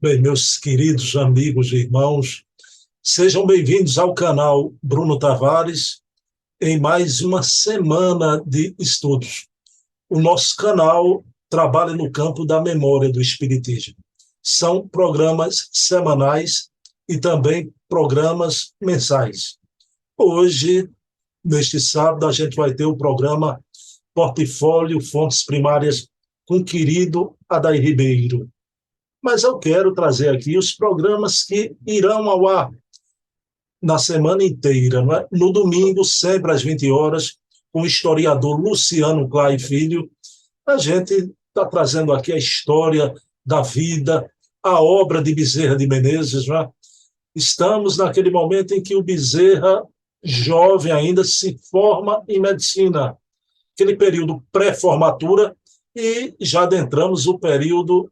Bem, meus queridos amigos e irmãos, sejam bem-vindos ao canal Bruno Tavares em mais uma semana de estudos. O nosso canal trabalha no campo da memória do Espiritismo. São programas semanais e também programas mensais. Hoje, neste sábado, a gente vai ter o programa Portfólio Fontes Primárias com o querido Adair Ribeiro. Mas eu quero trazer aqui os programas que irão ao ar na semana inteira, não é? No domingo, sempre às 20 horas, com o historiador Luciano Clay Filho. A gente está trazendo aqui a história da vida, a obra de Bezerra de Menezes. Não é? Estamos naquele momento em que o Bezerra, jovem ainda, se forma em medicina, aquele período pré-formatura, e já adentramos o período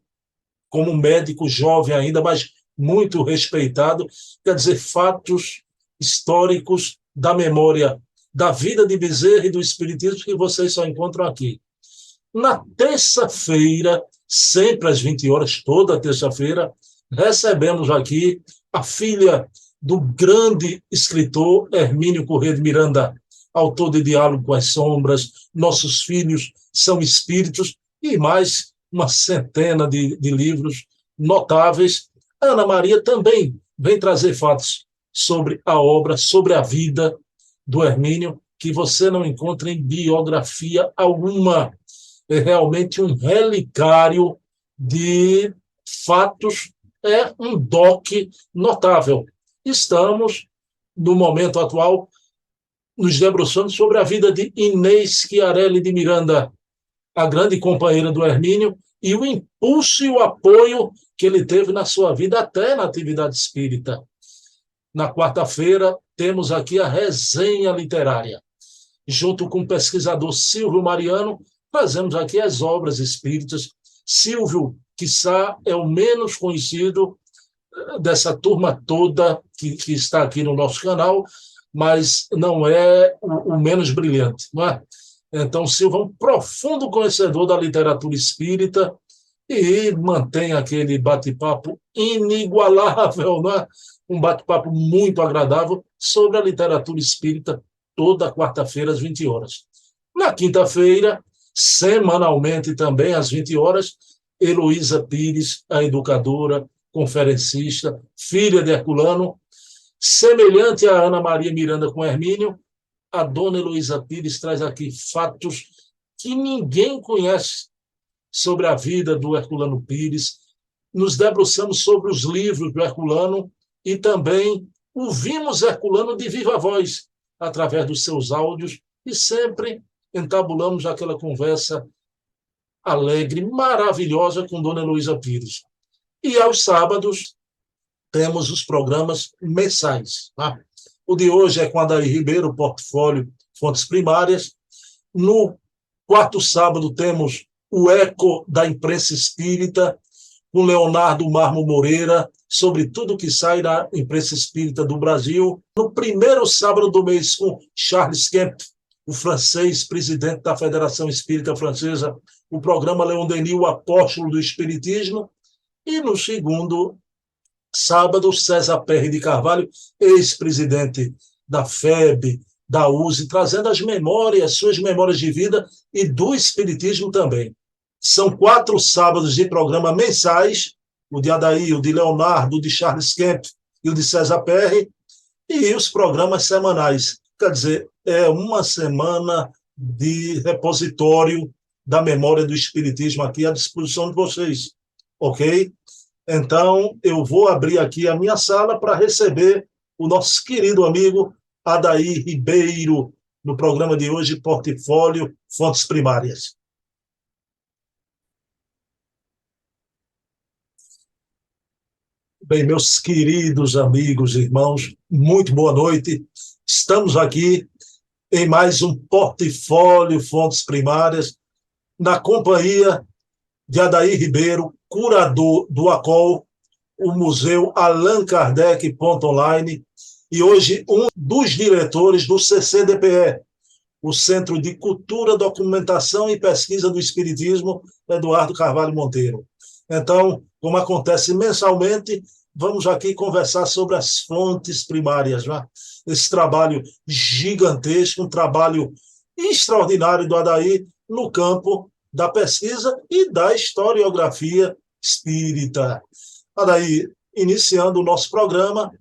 como médico jovem ainda, mas muito respeitado, quer dizer, fatos históricos da memória da vida de Bezerra e do Espiritismo que vocês só encontram aqui. Na terça-feira, sempre às 20 horas, toda terça-feira, recebemos aqui a filha do grande escritor Hermínio Corrêa de Miranda, autor de Diálogo com as Sombras, Nossos Filhos São Espíritos e mais uma centena de livros notáveis. Ana Maria também vem trazer fatos sobre a obra, sobre a vida do Hermínio, que você não encontra em biografia alguma. É realmente um relicário de fatos, é um doc notável. Estamos, no momento atual, nos debruçando sobre a vida de Inês Schiarelli de Miranda, a grande companheira do Hermínio, e o impulso e o apoio que ele teve na sua vida, até na atividade espírita. Na quarta-feira, temos aqui a resenha literária. Junto com o pesquisador Silvio Mariano, trazemos aqui as obras espíritas. Silvio, quiçá, é o menos conhecido dessa turma toda que está aqui no nosso canal, mas não é o menos brilhante, não é? Então, Silva é um profundo conhecedor da literatura espírita e mantém aquele bate-papo inigualável, né? Um bate-papo muito agradável sobre a literatura espírita, toda quarta-feira, às 20 horas. Na quinta-feira, semanalmente também, às 20 horas, Heloísa Pires, a educadora, conferencista, filha de Herculano, semelhante a Ana Maria Miranda com Hermínio, a dona Heloísa Pires traz aqui fatos que ninguém conhece sobre a vida do Herculano Pires. Nos debruçamos sobre os livros do Herculano e também ouvimos Herculano de viva voz, através dos seus áudios, e sempre entabulamos aquela conversa alegre, maravilhosa com dona Heloísa Pires. E aos sábados temos os programas mensais, tá? O de hoje é com Adair Ribeiro, Portfólio Fontes Primárias. No quarto sábado temos o Eco da Imprensa Espírita, com Leonardo Marmo Moreira, sobre tudo que sai da imprensa espírita do Brasil. No primeiro sábado do mês, com Charles Kemp, o francês, presidente da Federação Espírita Francesa, o programa Leon Denis, o apóstolo do Espiritismo. E no segundo sábado, César Perry de Carvalho, ex-presidente da FEB, da USE, trazendo as memórias, suas memórias de vida e do Espiritismo também. São 4 sábados de programa mensais, o de Adair, o de Leonardo, o de Charles Kemp e o de César Perry, e os programas semanais. Quer dizer, é uma semana de repositório da memória do Espiritismo aqui à disposição de vocês, ok? Então, eu vou abrir aqui a minha sala para receber o nosso querido amigo Adair Ribeiro, no programa de hoje, Portfólio Fontes Primárias. Bem, meus queridos amigos e irmãos, muito boa noite. Estamos aqui em mais um Portfólio Fontes Primárias, na companhia de Adair Ribeiro, curador do ACOL, o Museu Allan Kardec Online, e hoje um dos diretores do CCDPE, o Centro de Cultura, Documentação e Pesquisa do Espiritismo, Eduardo Carvalho Monteiro. Então, como acontece mensalmente, vamos aqui conversar sobre as fontes primárias, né? Esse trabalho gigantesco, um trabalho extraordinário do Adair no campo da pesquisa e da historiografia espírita. Adair, iniciando o nosso programa,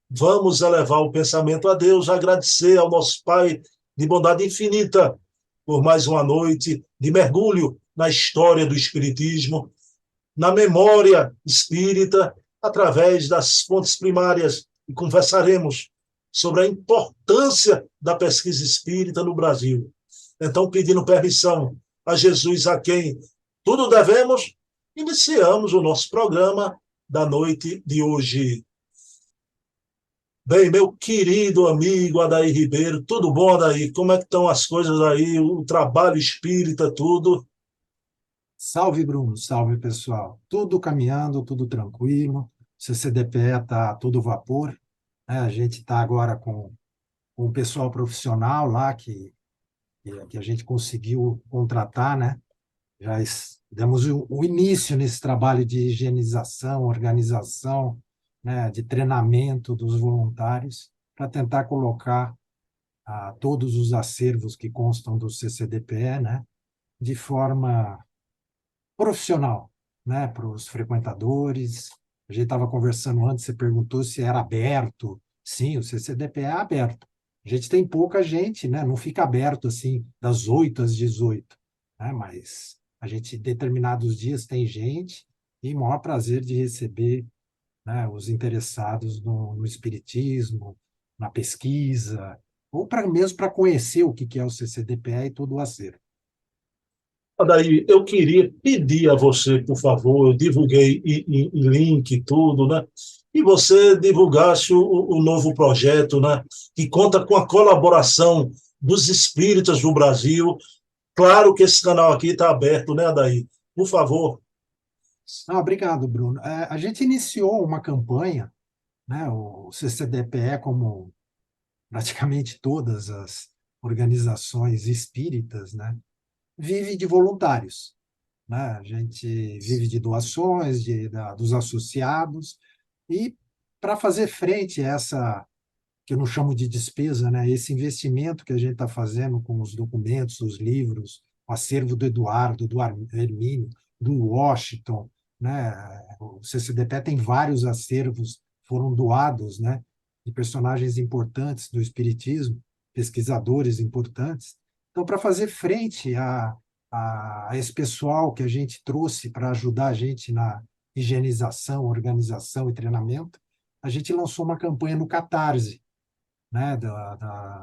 vamos elevar o pensamento a Deus, agradecer ao nosso Pai de bondade infinita por mais uma noite de mergulho na história do Espiritismo, na memória espírita, através das fontes primárias, e conversaremos sobre a importância da pesquisa espírita no Brasil. Então, pedindo permissão a Jesus, a quem tudo devemos, iniciamos o nosso programa da noite de hoje. Bem, meu querido amigo Adair Ribeiro, tudo bom, Adair? Como é que estão as coisas aí, o trabalho espírita, tudo? Salve, Bruno. Salve, pessoal. Tudo caminhando, tudo tranquilo. O CCDPE está todo vapor, né? A gente está agora com o pessoal profissional lá que a gente conseguiu contratar, né? Demos o início nesse trabalho de higienização, organização, né? De treinamento dos voluntários para tentar colocar todos os acervos que constam do CCDPE, né? De forma profissional, né, para os frequentadores. A gente estava conversando antes, você perguntou se era aberto. Sim, o CCDP é aberto. A gente tem pouca gente, né? Não fica aberto assim das 8 às 18, né? Mas a gente, determinados dias, tem gente e maior prazer de receber, né, os interessados no espiritismo, na pesquisa, ou mesmo para conhecer o que é o CCDPE e todo o acervo. Daí eu queria pedir a você, por favor, eu divulguei em link e tudo, né? E você divulgasse o novo projeto, né? Que conta com a colaboração dos espíritas do Brasil. Claro que esse canal aqui está aberto, né, Adair? Por favor. Obrigado, Bruno. A gente iniciou uma campanha, né, o CCDPE, como praticamente todas as organizações espíritas, né, vive de voluntários, né? A gente vive de doações dos associados e para fazer frente a essa, que eu não chamo de despesa, né, esse investimento que a gente está fazendo com os documentos, os livros, o acervo do Eduardo, do Hermínio, do Washington, né? O CCDP tem vários acervos, foram doados, né, de personagens importantes do espiritismo, pesquisadores importantes. Então, para fazer frente a esse pessoal que a gente trouxe para ajudar a gente na higienização, organização e treinamento, a gente lançou uma campanha no Catarse, né,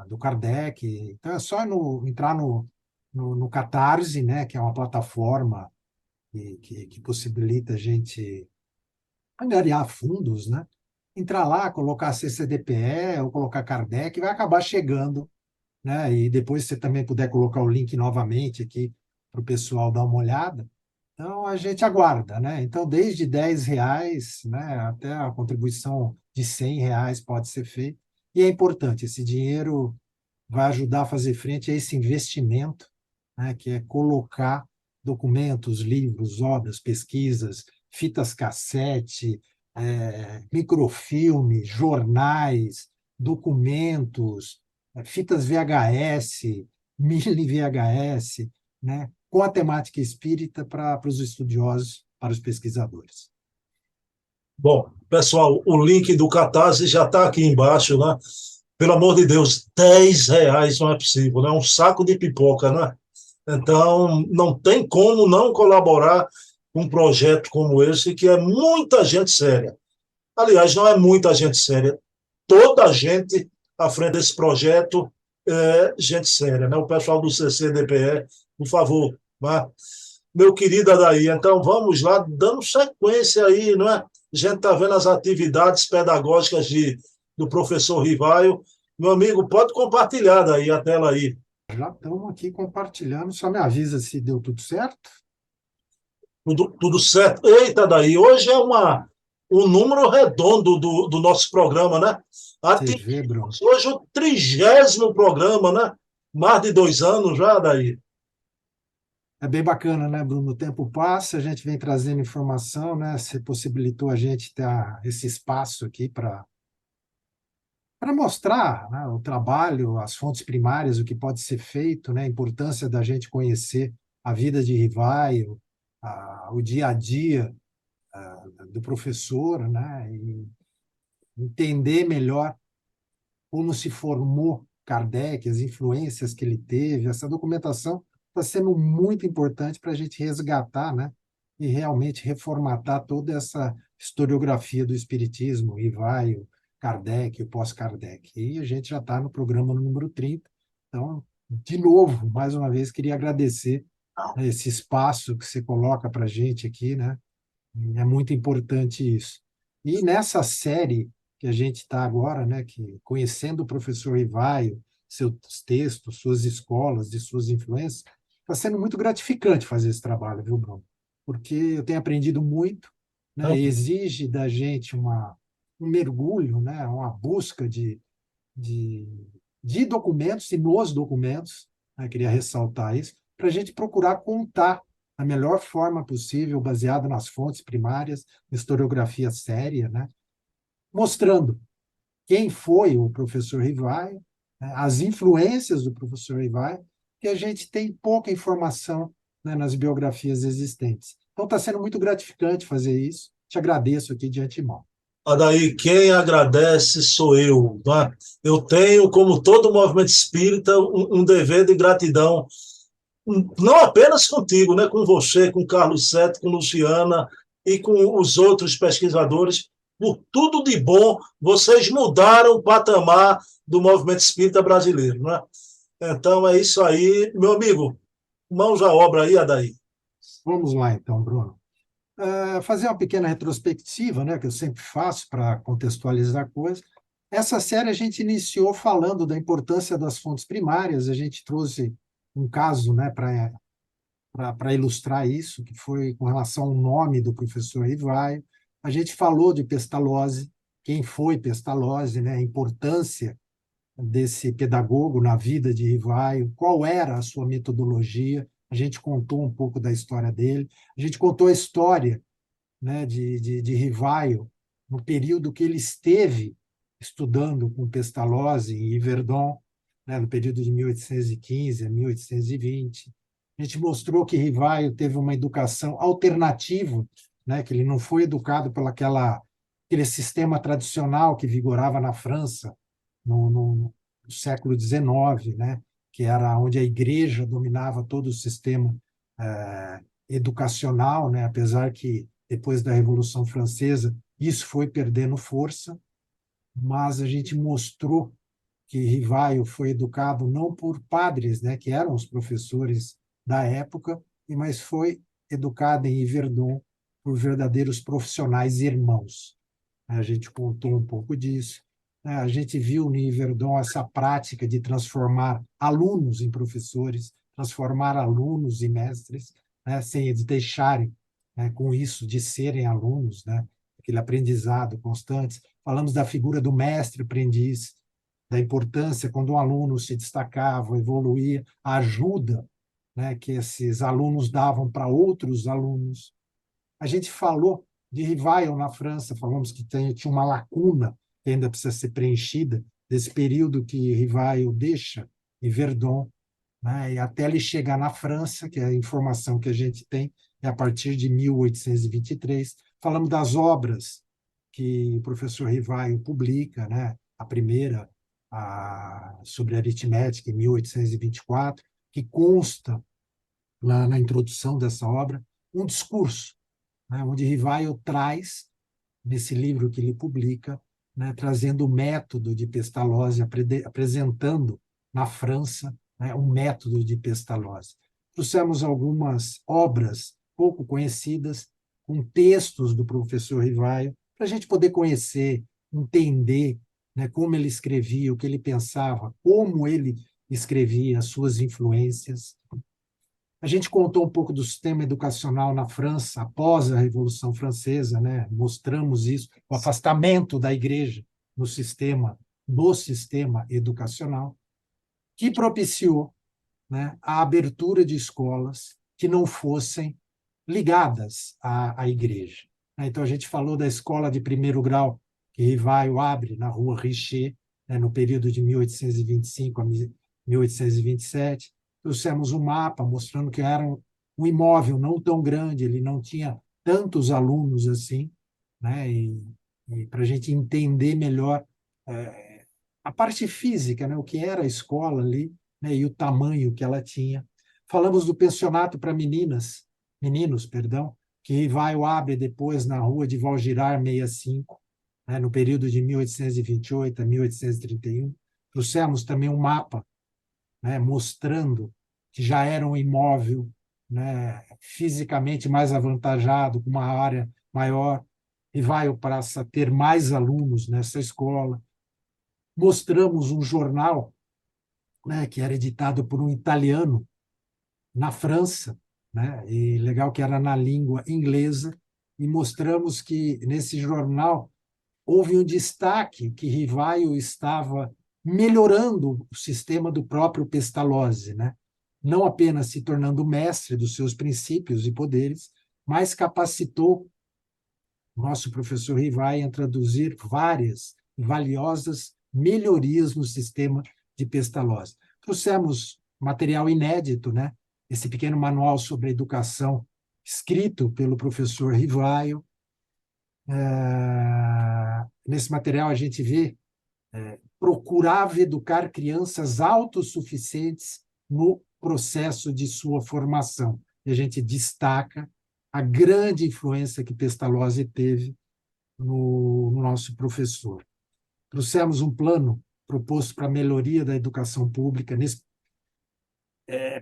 do Kardec. Então, é só entrar no Catarse, né, que é uma plataforma que possibilita a gente angariar fundos, né? Entrar lá, colocar CCDPE ou colocar Kardec, vai acabar chegando, né? E depois, se você também puder colocar o link novamente aqui para o pessoal dar uma olhada. Então, a gente aguarda, né? Então, desde R$ 10, né, até a contribuição de R$ 100 pode ser feita. E é importante, esse dinheiro vai ajudar a fazer frente a esse investimento, né, que é colocar documentos, livros, obras, pesquisas, fitas cassete, microfilme, jornais, documentos, fitas VHS, mini VHS, né, com a temática espírita para os estudiosos, para os pesquisadores. Bom, pessoal, o link do Catarse já está aqui embaixo, né? Pelo amor de Deus, R$ 10 não é possível, né? Um saco de pipoca, né? Então, não tem como não colaborar com um projeto como esse, que é muita gente séria. Aliás, não é muita gente séria. Toda a gente à frente desse projeto é gente séria, né? O pessoal do CCDPE, por favor, vá. Meu querido Adair, então vamos lá, dando sequência aí, não é? A gente está vendo as atividades pedagógicas do professor Rivaio. Meu amigo, pode compartilhar daí a tela aí. Já estamos aqui compartilhando, só me avisa se deu tudo certo. Tudo certo. Eita, daí, hoje é um número redondo do nosso programa, né? Você vê, Bruno. Atingimos hoje o 30º programa, né? Mais de 2 anos já, daí. É bem bacana, né, Bruno? O tempo passa, a gente vem trazendo informação, né? Você possibilitou a gente ter esse espaço aqui para mostrar, né, o trabalho, as fontes primárias, o que pode ser feito, né? A importância da gente conhecer a vida de Rivaio, o dia a dia do professor, né? E entender melhor como se formou Kardec, as influências que ele teve. Essa documentação está sendo muito importante para a gente resgatar, né? E realmente reformatar toda essa historiografia do Espiritismo, e vai o Kardec, o pós-Kardec. E a gente já está no programa número 30. Então, de novo, mais uma vez, queria agradecer, né, esse espaço que você coloca para a gente aqui, né? É muito importante isso. E nessa série que a gente está agora, né, que conhecendo o professor Rivaio, seus textos, suas escolas e suas influências, está sendo muito gratificante fazer esse trabalho, viu, Bruno? Porque eu tenho aprendido muito, né, e exige da gente um mergulho, né, uma busca de, de documentos e nos documentos, né, queria ressaltar isso, para a gente procurar contar a melhor forma possível, baseado nas fontes primárias, historiografia séria, né, mostrando quem foi o professor Rivaio, né, as influências do professor Rivaio, que a gente tem pouca informação, né, nas biografias existentes. Então está sendo muito gratificante fazer isso. Te agradeço aqui de antemão. Daí quem agradece sou eu. Tá? Eu tenho, como todo movimento espírita, um dever de gratidão, não apenas contigo, né, com você, com Carlos Sete, com Luciana e com os outros pesquisadores, por tudo de bom, vocês mudaram o patamar do movimento espírita brasileiro. Né? Então é isso aí, meu amigo. Mãos à obra aí, Adair. Vamos lá, então, Bruno. Fazer uma pequena retrospectiva, né, que eu sempre faço para contextualizar a coisa. Essa série a gente iniciou falando da importância das fontes primárias, a gente trouxe um caso, né, para ilustrar isso, que foi com relação ao nome do professor Rivaio. A gente falou de Pestalozzi, quem foi Pestalozzi, né, a importância desse pedagogo na vida de Rivaio, qual era a sua metodologia. A gente contou um pouco da história dele, a gente contou a história, né, de Rivaio no período que ele esteve estudando com Pestalozzi em Yverdon, né, no período de 1815 a 1820. A gente mostrou que Rivaio teve uma educação alternativa, né, que ele não foi educado aquele sistema tradicional que vigorava na França no século XIX, né, que era onde a igreja dominava todo o sistema educacional, né, apesar que depois da Revolução Francesa isso foi perdendo força, mas a gente mostrou que Rivaio foi educado não por padres, né, que eram os professores da época, mas foi educado em Yverdon por verdadeiros profissionais irmãos. A gente contou um pouco disso. A gente viu em Yverdon essa prática de transformar alunos em professores, transformar alunos em mestres, né, sem eles deixarem, né, com isso de serem alunos, né, aquele aprendizado constante. Falamos da figura do mestre-aprendiz, da importância quando um aluno se destacava, evoluía, a ajuda, né, que esses alunos davam para outros alunos. A gente falou de Rivail na França, falamos que tinha uma lacuna que ainda precisa ser preenchida, desse período que Rivail deixa em Verdun, né, e até ele chegar na França, que é a informação que a gente tem, é a partir de 1823. Falamos das obras que o professor Rivail publica, né, a primeira, sobre aritmética, em 1824, que consta lá na introdução dessa obra um discurso, né, onde Rivaio traz, nesse livro que ele publica, né, trazendo o método de Pestalozzi, apresentando na França, né, um método de Pestalozzi. Trouxemos algumas obras pouco conhecidas, com textos do professor Rivaio, para a gente poder conhecer, entender, né, como ele escrevia, o que ele pensava, como ele escrevia, as suas influências. A gente contou um pouco do sistema educacional na França após a Revolução Francesa, né? Mostramos isso, o afastamento da igreja do sistema educacional, que propiciou, né, a abertura de escolas, que não fossem ligadas à igreja. Então, a gente falou da escola de primeiro grau, que Rivaio abre na Rua Richer, no período de 1825 a 1827. Trouxemos um mapa mostrando que era um imóvel não tão grande, ele não tinha tantos alunos assim, né? E para a gente entender melhor a parte física, né? O que era a escola ali, né? E o tamanho que ela tinha. Falamos do pensionato para meninos, perdão, que vai o abre depois na rua de Valgirar 65, né? No período de 1828 a 1831. Trouxemos também um mapa, né? Mostrando que já era um imóvel, né? Fisicamente mais avantajado, com uma área maior, e vai para ter mais alunos nessa escola. Mostramos um jornal, né, que era editado por um italiano na França, né, e legal que era na língua inglesa, e mostramos que nesse jornal houve um destaque que Rivaio estava melhorando o sistema do próprio Pestalozzi, né? Não apenas se tornando mestre dos seus princípios e poderes, mas capacitou o nosso professor Rivaio a introduzir várias valiosas melhorias no sistema de Pestalozzi. Trouxemos material inédito, né? Esse pequeno manual sobre educação, escrito pelo professor Rivaio. Nesse material a gente vê procurava educar crianças autossuficientes no processo de sua formação. E a gente destaca a grande influência que Pestalozzi teve no nosso professor. Trouxemos um plano proposto para a melhoria da educação pública nesse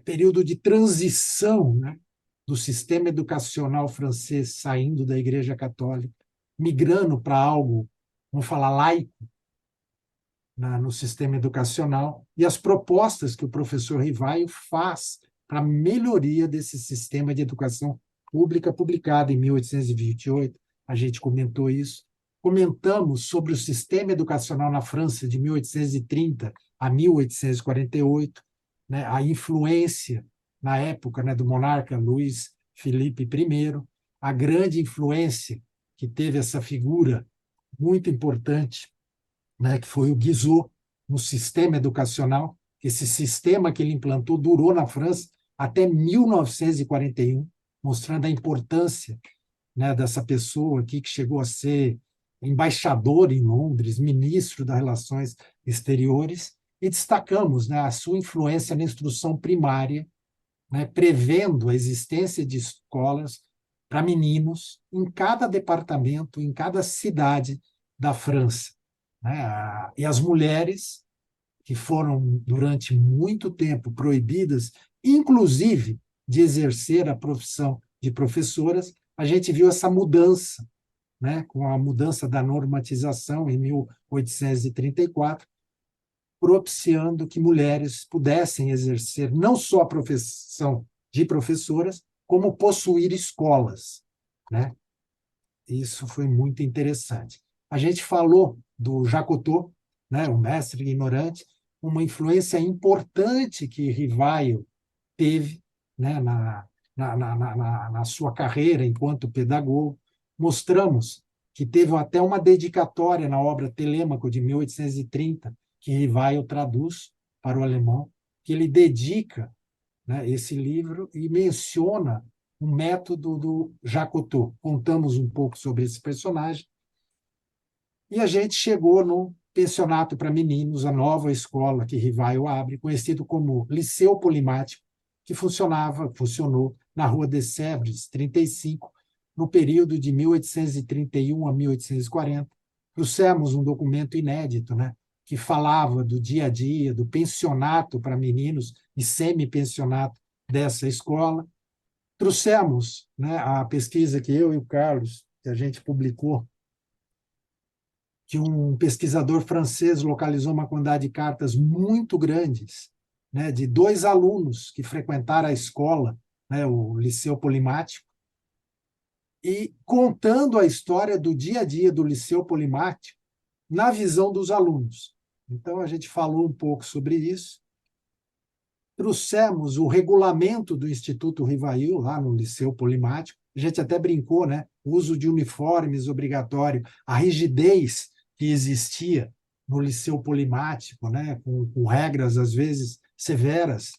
período de transição, né, do sistema educacional francês saindo da Igreja Católica, migrando para algo, vamos falar, laico, no sistema educacional, e as propostas que o professor Rivaio faz para a melhoria desse sistema de educação pública, publicado em 1828, a gente comentou isso. Comentamos sobre o sistema educacional na França de 1830 a 1848, né, a influência, na época, né, do monarca Luís Felipe I, a grande influência que teve essa figura muito importante, né, que foi o Guizot, no sistema educacional. Esse sistema que ele implantou durou na França até 1941, mostrando a importância, né, dessa pessoa aqui que chegou a ser embaixador em Londres, ministro das Relações Exteriores, e destacamos, né, a sua influência na instrução primária, né, prevendo a existência de escolas para meninos em cada departamento, em cada cidade da França, né? E as mulheres, que foram durante muito tempo proibidas, inclusive de exercer a profissão de professoras, a gente viu essa mudança, né, com a mudança da normatização em 1834, propiciando que mulheres pudessem exercer não só a profissão de professoras, como possuir escolas, né? Isso foi muito interessante. A gente falou do Jacotot, né, o mestre ignorante, uma influência importante que Rivaio teve, né, na sua carreira enquanto pedagogo. Mostramos que teve até uma dedicatória na obra Telêmaco, de 1830, que Rivaio traduz para o alemão, que ele dedica, né, esse livro e menciona o método do Jacotot. Contamos um pouco sobre esse personagem e a gente chegou no pensionato para meninos, a nova escola que Rivaio abre, conhecido como Liceu Polimático, que funcionou na Rua de Sèvres, 35, no período de 1831 a 1840. Trouxemos um documento inédito, né, que falava do dia a dia, do pensionato para meninos e semi-pensionato dessa escola. Trouxemos, né, a pesquisa que eu e o Carlos, que a gente publicou, que um pesquisador francês localizou uma quantidade de cartas muito grandes, né, de 2 alunos que frequentaram a escola, né, o Liceu Polimático, e contando a história do dia a dia do Liceu Polimático na visão dos alunos. Então, a gente falou um pouco sobre isso. Trouxemos o regulamento do Instituto Rivail, lá no Liceu Polimático. A gente até brincou, né? O uso de uniformes obrigatório, a rigidez que existia no Liceu Polimático, né? Com regras, às vezes, severas,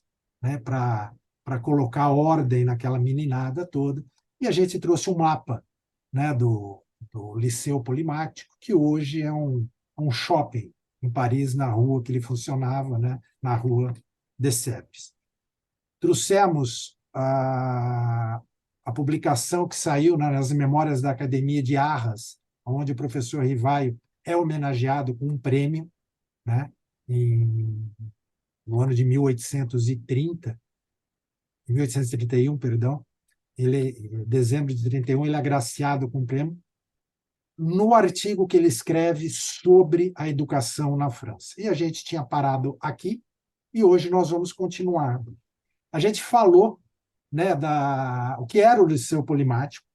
né? Para colocar ordem naquela meninada toda. E a gente trouxe um mapa, né? Do Liceu Polimático, que hoje é um shopping em Paris, na rua que ele funcionava, né? Na rua Dessepes. Trouxemos a publicação que saiu nas Memórias da Academia de Arras, onde o professor Rivaio é homenageado com um prêmio, né? No ano de 1830, 1831, perdão, em dezembro de 31, ele é agraciado com um prêmio no artigo que ele escreve sobre a educação na França. E a gente tinha parado aqui, e hoje nós vamos continuar. A gente falou, né, o que era o Liceu Polimático,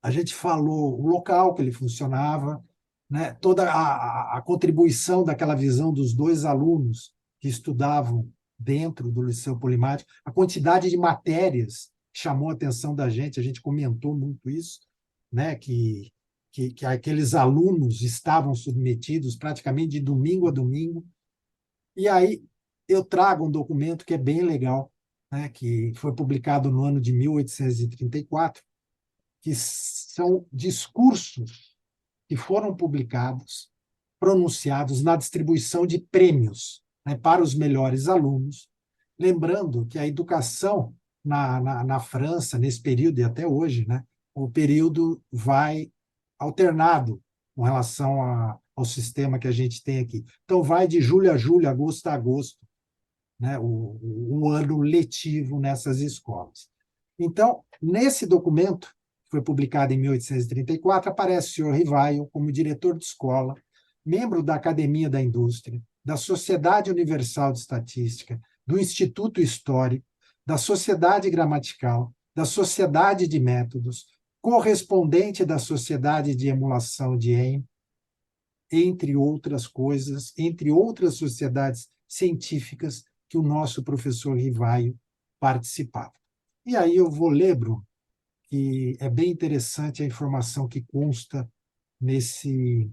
a gente falou o local que ele funcionava, né, toda a contribuição daquela visão dos dois alunos que estudavam dentro do Liceu Polimático, a quantidade de matérias chamou a atenção da gente, a gente comentou muito isso, né, que aqueles alunos estavam submetidos praticamente de domingo a domingo. E aí eu trago um documento que é bem legal, né, que foi publicado no ano de 1834, que são discursos que foram publicados, pronunciados na distribuição de prêmios, né, para os melhores alunos. Lembrando que a educação na França, nesse período e até hoje, né, o período vai alternado com relação ao sistema que a gente tem aqui. Então, vai de julho a julho, agosto a agosto, né, o ano letivo nessas escolas. Então, nesse documento, que foi publicado em 1834, aparece o senhor Rivaio como diretor de escola, membro da Academia da Indústria, da Sociedade Universal de Estatística, do Instituto Histórico, da Sociedade Gramatical, da Sociedade de Métodos, correspondente da Sociedade de Emulação de Ames, entre outras coisas, entre outras sociedades científicas que o nosso professor Rivaio participava. E aí eu vou ler, Bruno, que é bem interessante a informação que consta nesse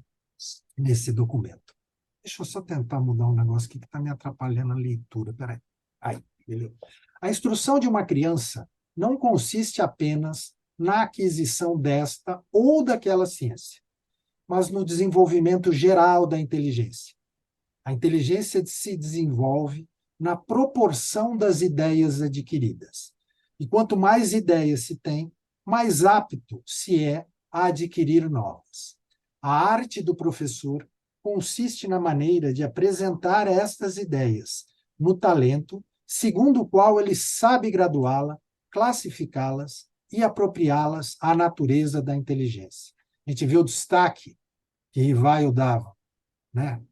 documento. Deixa eu só tentar mudar um negócio aqui que está me atrapalhando a leitura. Peraí. Aí, beleza. A instrução de uma criança não consiste apenas na aquisição desta ou daquela ciência, mas no desenvolvimento geral da inteligência. A inteligência se desenvolve na proporção das ideias adquiridas. E quanto mais ideias se tem, mais apto se é a adquirir novas. A arte do professor consiste na maneira de apresentar estas ideias, no talento, segundo o qual ele sabe graduá-las, classificá-las e apropriá-las à natureza da inteligência. A gente vê o destaque que Rivaio dava, né,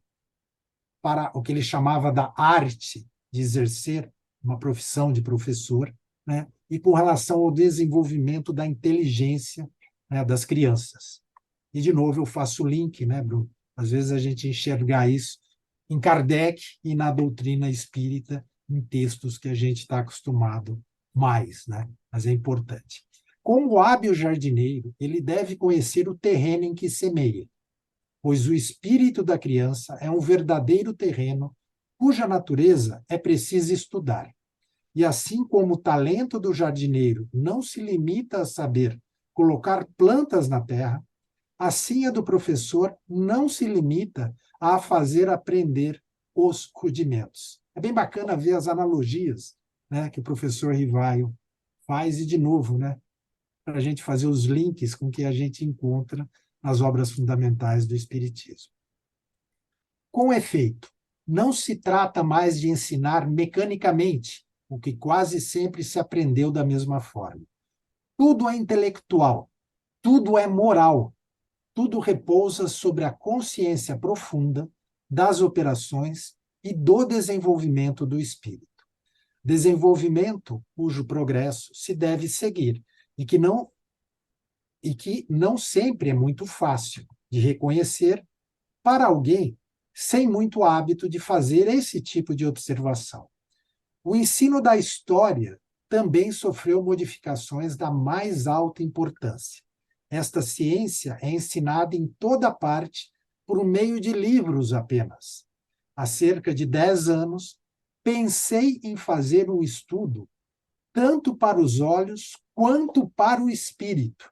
para o que ele chamava da arte de exercer uma profissão de professor, né, e com relação ao desenvolvimento da inteligência, né, das crianças. E, de novo, eu faço o link, né, Bruno? Às vezes a gente enxergar isso em Kardec e na doutrina espírita, em textos que a gente está acostumado mais, né? Mas é importante. Como hábil jardineiro, ele deve conhecer o terreno em que semeia, pois o espírito da criança é um verdadeiro terreno cuja natureza é preciso estudar. E assim como o talento do jardineiro não se limita a saber colocar plantas na terra, assim a do professor não se limita a fazer aprender os rudimentos. É bem bacana ver as analogias, né, que o professor Rivaio faz, e, de novo, né, para a gente fazer os links com o que a gente encontra nas obras fundamentais do Espiritismo. Com efeito, não se trata mais de ensinar mecanicamente, o que quase sempre se aprendeu da mesma forma. Tudo é intelectual, tudo é moral, tudo repousa sobre a consciência profunda das operações e do desenvolvimento do espírito. Desenvolvimento cujo progresso se deve seguir e que não sempre é muito fácil de reconhecer para alguém sem muito hábito de fazer esse tipo de observação. O ensino da história também sofreu modificações da mais alta importância. Esta ciência é ensinada em toda parte por meio de livros apenas. Há cerca de 10 anos, pensei em fazer um estudo tanto para os olhos quanto para o espírito.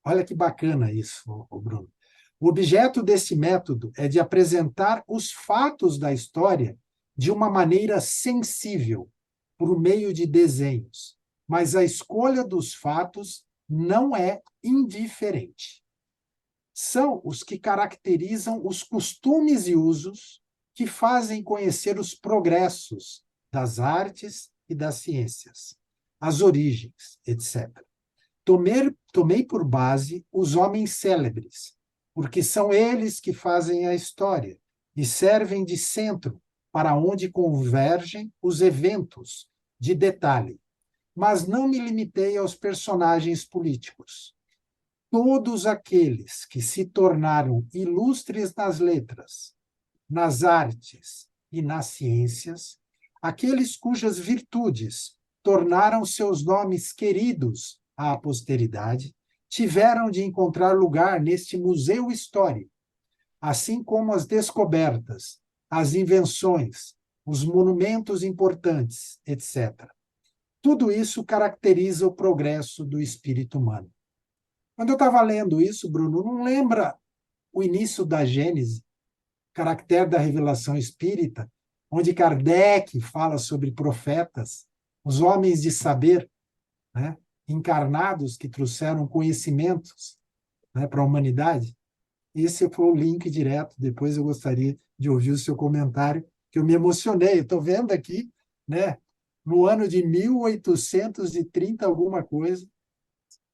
Olha que bacana isso, Bruno. O objeto desse método é de apresentar os fatos da história de uma maneira sensível, por meio de desenhos, mas a escolha dos fatos não é indiferente. São os que caracterizam os costumes e usos que fazem conhecer os progressos das artes e das ciências, as origens, etc. Tomei por base os homens célebres, porque são eles que fazem a história e servem de centro para onde convergem os eventos de detalhe. Mas não me limitei aos personagens políticos. Todos aqueles que se tornaram ilustres nas letras, nas artes e nas ciências, aqueles cujas virtudes tornaram seus nomes queridos à posteridade, tiveram de encontrar lugar neste museu histórico, assim como as descobertas, as invenções, os monumentos importantes, etc. Tudo isso caracteriza o progresso do espírito humano. Quando eu estava lendo isso, Bruno, não lembra o início da Gênese, caractere da revelação espírita, onde Kardec fala sobre profetas, os homens de saber, né, encarnados que trouxeram conhecimentos, né, para a humanidade? Esse foi o link direto. Depois eu gostaria de ouvir o seu comentário, que eu me emocionei. Estou vendo aqui, né, no ano de 1830 alguma coisa,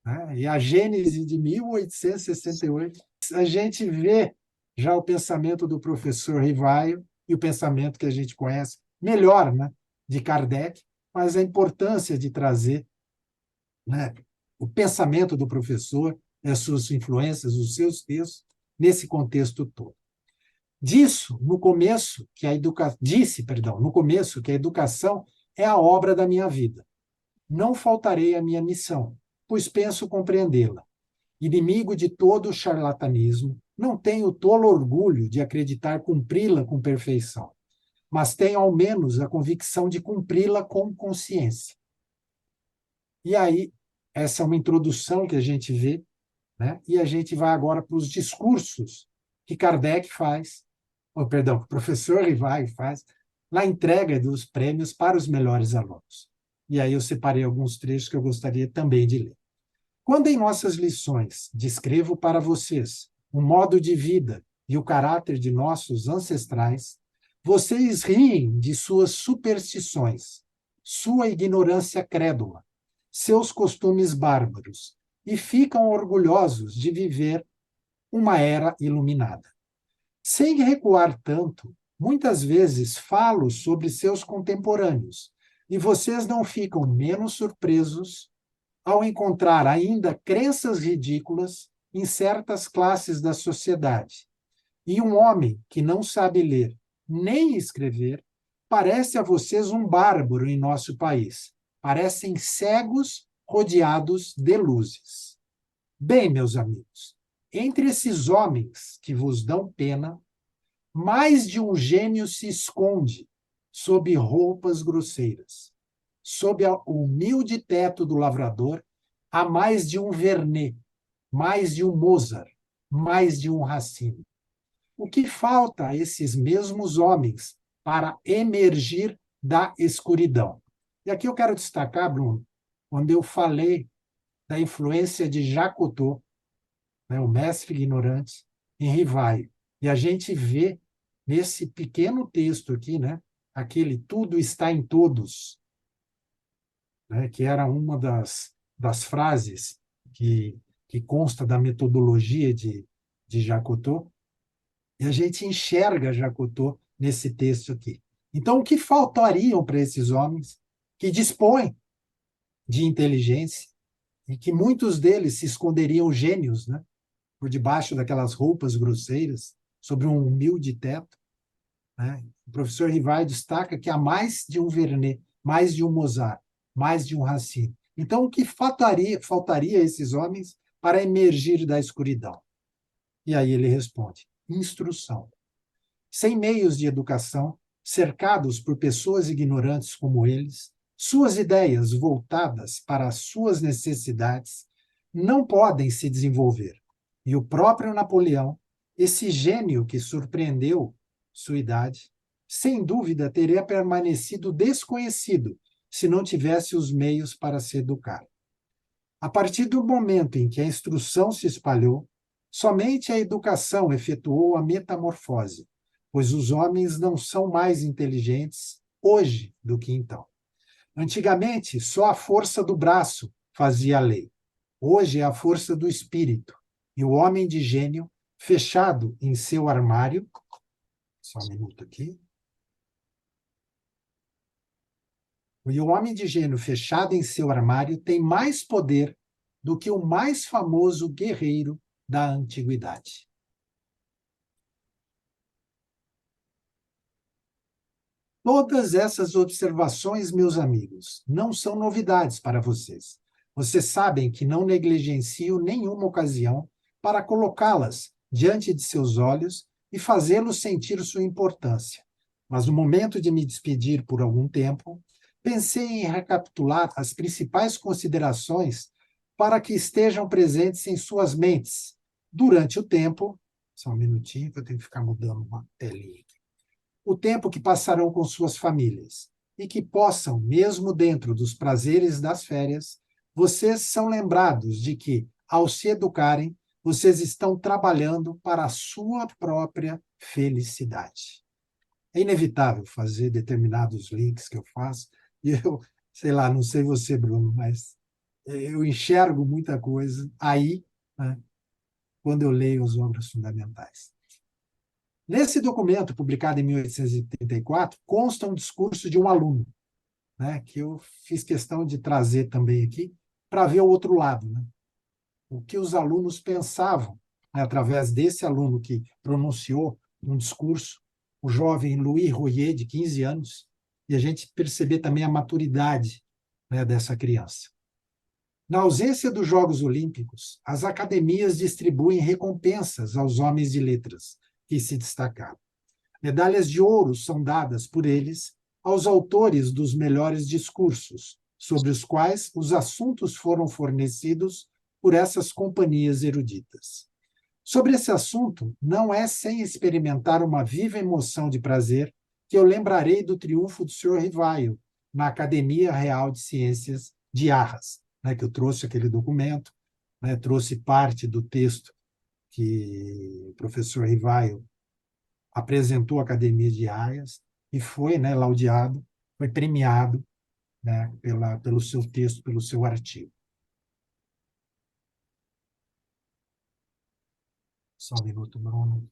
né, e a Gênese de 1868, a gente vê já o pensamento do professor Rivaio e o pensamento que a gente conhece melhor, né, de Kardec, mas a importância de trazer, né, o pensamento do professor, as suas influências, os seus textos, nesse contexto todo. Disse, no começo, que a educação é a obra da minha vida. Não faltarei à minha missão, pois penso compreendê-la. Inimigo de todo o charlatanismo, não tenho tolo orgulho de acreditar cumpri-la com perfeição, mas tenho ao menos a convicção de cumpri-la com consciência. E aí, essa é uma introdução que a gente vê, né? E a gente vai agora para os discursos que Kardec faz, que o professor Rivaio faz, na entrega dos prêmios para os melhores alunos. E aí eu separei alguns trechos que eu gostaria também de ler. Quando em nossas lições descrevo para vocês o modo de vida e o caráter de nossos ancestrais, vocês riem de suas superstições, sua ignorância crédula, seus costumes bárbaros, e ficam orgulhosos de viver uma era iluminada. Sem recuar tanto, muitas vezes falo sobre seus contemporâneos, e vocês não ficam menos surpresos ao encontrar ainda crenças ridículas em certas classes da sociedade. E um homem que não sabe ler nem escrever parece a vocês um bárbaro em nosso país. Parecem cegos rodeados de luzes. Bem, meus amigos, entre esses homens que vos dão pena, mais de um gênio se esconde sob roupas grosseiras. Sob o humilde teto do lavrador, há mais de um Vernet, mais de um Mozart, mais de um Racine. O que falta a esses mesmos homens para emergir da escuridão? E aqui eu quero destacar, Bruno, quando eu falei da influência de Jacques Cousteau, né, o mestre ignorante, em Rivaio. E a gente vê nesse pequeno texto aqui, né, aquele tudo está em todos, né, que era uma das frases que consta da metodologia de Jacques Cousteau, e a gente enxerga Jacques Cousteau nesse texto aqui. Então, o que faltariam para esses homens que dispõem de inteligência e que muitos deles se esconderiam gênios, né, por debaixo daquelas roupas grosseiras, sobre um humilde teto, né? O professor Rivaio destaca que há mais de um Vernet, mais de um Mozart, mais de um Racine. Então, o que faltaria a esses homens para emergir da escuridão? E aí ele responde: instrução. Sem meios de educação, cercados por pessoas ignorantes como eles, suas ideias voltadas para as suas necessidades não podem se desenvolver. E o próprio Napoleão, esse gênio que surpreendeu sua idade, sem dúvida teria permanecido desconhecido se não tivesse os meios para se educar. A partir do momento em que a instrução se espalhou, somente a educação efetuou a metamorfose, pois os homens não são mais inteligentes hoje do que então. Antigamente, só a força do braço fazia a lei. Hoje é a força do espírito. E o homem de gênio, fechado em seu armário, só um minuto aqui. E o homem de gênio fechado em seu armário tem mais poder do que o mais famoso guerreiro da antiguidade. Todas essas observações, meus amigos, não são novidades para vocês. Vocês sabem que não negligencio nenhuma ocasião para colocá-las diante de seus olhos e fazê-los sentir sua importância. Mas no momento de me despedir por algum tempo, pensei em recapitular as principais considerações para que estejam presentes em suas mentes durante o tempo. Só um minutinho que eu tenho que ficar mudando uma telinha aqui. O tempo que passarão com suas famílias, e que possam, mesmo dentro dos prazeres das férias, vocês são lembrados de que, ao se educarem, vocês estão trabalhando para a sua própria felicidade. É inevitável fazer determinados links que eu faço, e eu, sei lá, não sei você, Bruno, mas eu enxergo muita coisa aí, né, quando eu leio as obras fundamentais. Nesse documento, publicado em 1884, consta um discurso de um aluno, né, que eu fiz questão de trazer também aqui, para ver o outro lado, né? O que os alunos pensavam, né, através desse aluno que pronunciou um discurso, o jovem Louis Royer, de 15 anos, e a gente perceber também a maturidade, né, dessa criança. Na ausência dos Jogos Olímpicos, as academias distribuem recompensas aos homens de letras que se destacaram. Medalhas de ouro são dadas por eles aos autores dos melhores discursos, sobre os quais os assuntos foram fornecidos por essas companhias eruditas. Sobre esse assunto, não é sem experimentar uma viva emoção de prazer que eu lembrarei do triunfo do Sr. Rivaio na Academia Real de Ciências de Arras, né, que eu trouxe aquele documento, né, trouxe parte do texto que o professor Rivaio apresentou à Academia de Arras e foi, né, laudeado, foi premiado, né, pelo seu texto, pelo seu artigo. Só um minuto, Bruno.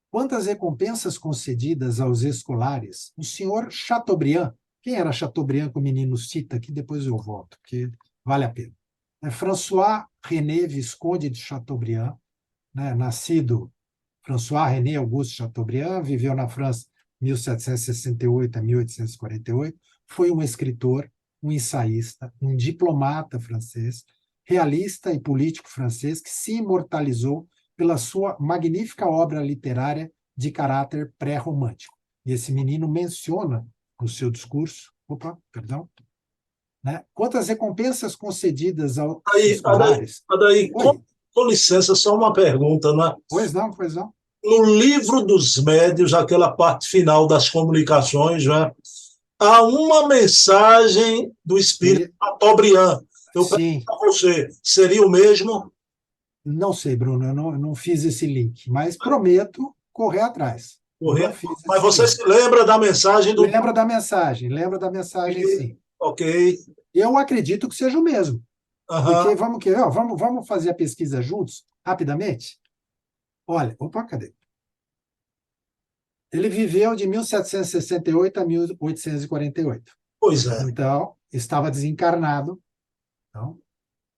Quantas recompensas concedidas aos escolares, o senhor Chateaubriand, quem era Chateaubriand que o menino cita, que depois eu volto, porque vale a pena. É François René Visconde de Chateaubriand, né, nascido François René Auguste Chateaubriand, viveu na França 1768 a 1848, foi um escritor, um ensaísta, um diplomata francês, realista e político francês que se imortalizou pela sua magnífica obra literária de caráter pré-romântico. E esse menino menciona no seu discurso, né, quantas recompensas concedidas aos escolares. Adaí, com licença, só uma pergunta, né? Pois não, pois não. No livro dos médios, aquela parte final das comunicações, né, há uma mensagem do espírito Chateaubriand. Eu pergunto a você, seria o mesmo? Não sei, Bruno, eu não fiz esse link, mas prometo correr atrás. Mas você se lembra da mensagem do... Lembra da mensagem, sim. Ok. Eu acredito que seja o mesmo. Porque vamos fazer a pesquisa juntos, rapidamente? Olha, cadê? Ele viveu de 1768 a 1848. Pois é. Então, estava desencarnado. Então,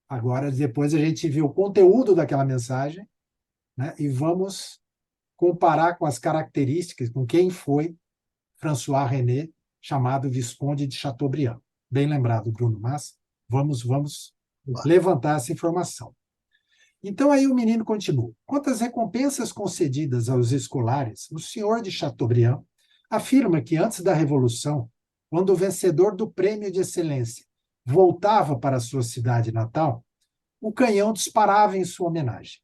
agora, depois a gente viu o conteúdo daquela mensagem, né, e vamos comparar com as características, com quem foi François René chamado Visconde de Chateaubriand. Bem lembrado, Bruno, mas vamos levantar essa informação. Então, aí o menino continua. Quanto às recompensas concedidas aos escolares, o senhor de Chateaubriand afirma que antes da Revolução, quando o vencedor do prêmio de excelência voltava para sua cidade natal, o canhão disparava em sua homenagem.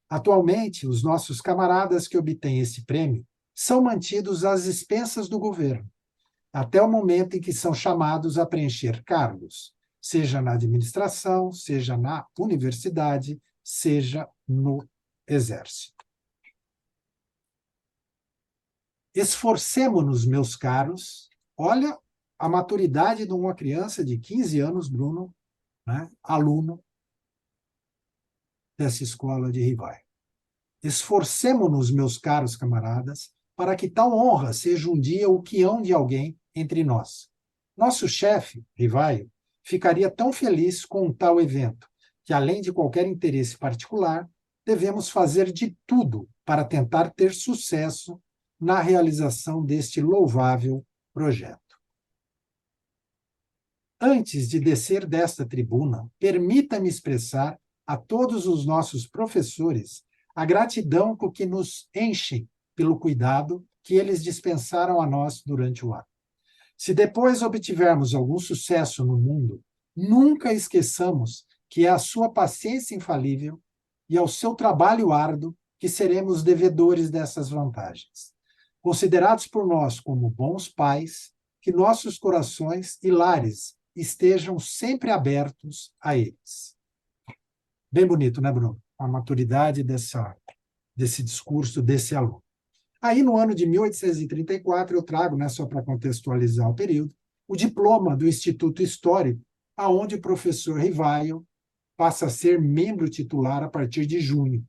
Atualmente, os nossos camaradas que obtêm esse prêmio são mantidos às expensas do governo, até o momento em que são chamados a preencher cargos, seja na administração, seja na universidade, seja no exército. Esforcemo-nos, meus caros. Olha a maturidade de uma criança de 15 anos, Bruno, né, aluno dessa escola de Rivaio. Esforcemo-nos, meus caros camaradas, para que tal honra seja um dia o quião de alguém entre nós. Nosso chefe, Rivaio, ficaria tão feliz com um tal evento, que, além de qualquer interesse particular, devemos fazer de tudo para tentar ter sucesso na realização deste louvável projeto. Antes de descer desta tribuna, permita-me expressar a todos os nossos professores a gratidão com que nos enchem pelo cuidado que eles dispensaram a nós durante o ano. Se depois obtivermos algum sucesso no mundo, nunca esqueçamos que é a sua paciência infalível e ao seu trabalho árduo que seremos devedores dessas vantagens. Considerados por nós como bons pais, que nossos corações e lares estejam sempre abertos a eles. Bem bonito, né, Bruno? A maturidade desse discurso desse aluno. Aí, no ano de 1834, eu trago, né, só para contextualizar o período, o diploma do Instituto Histórico, aonde o professor Rivaio passa a ser membro titular a partir de junho,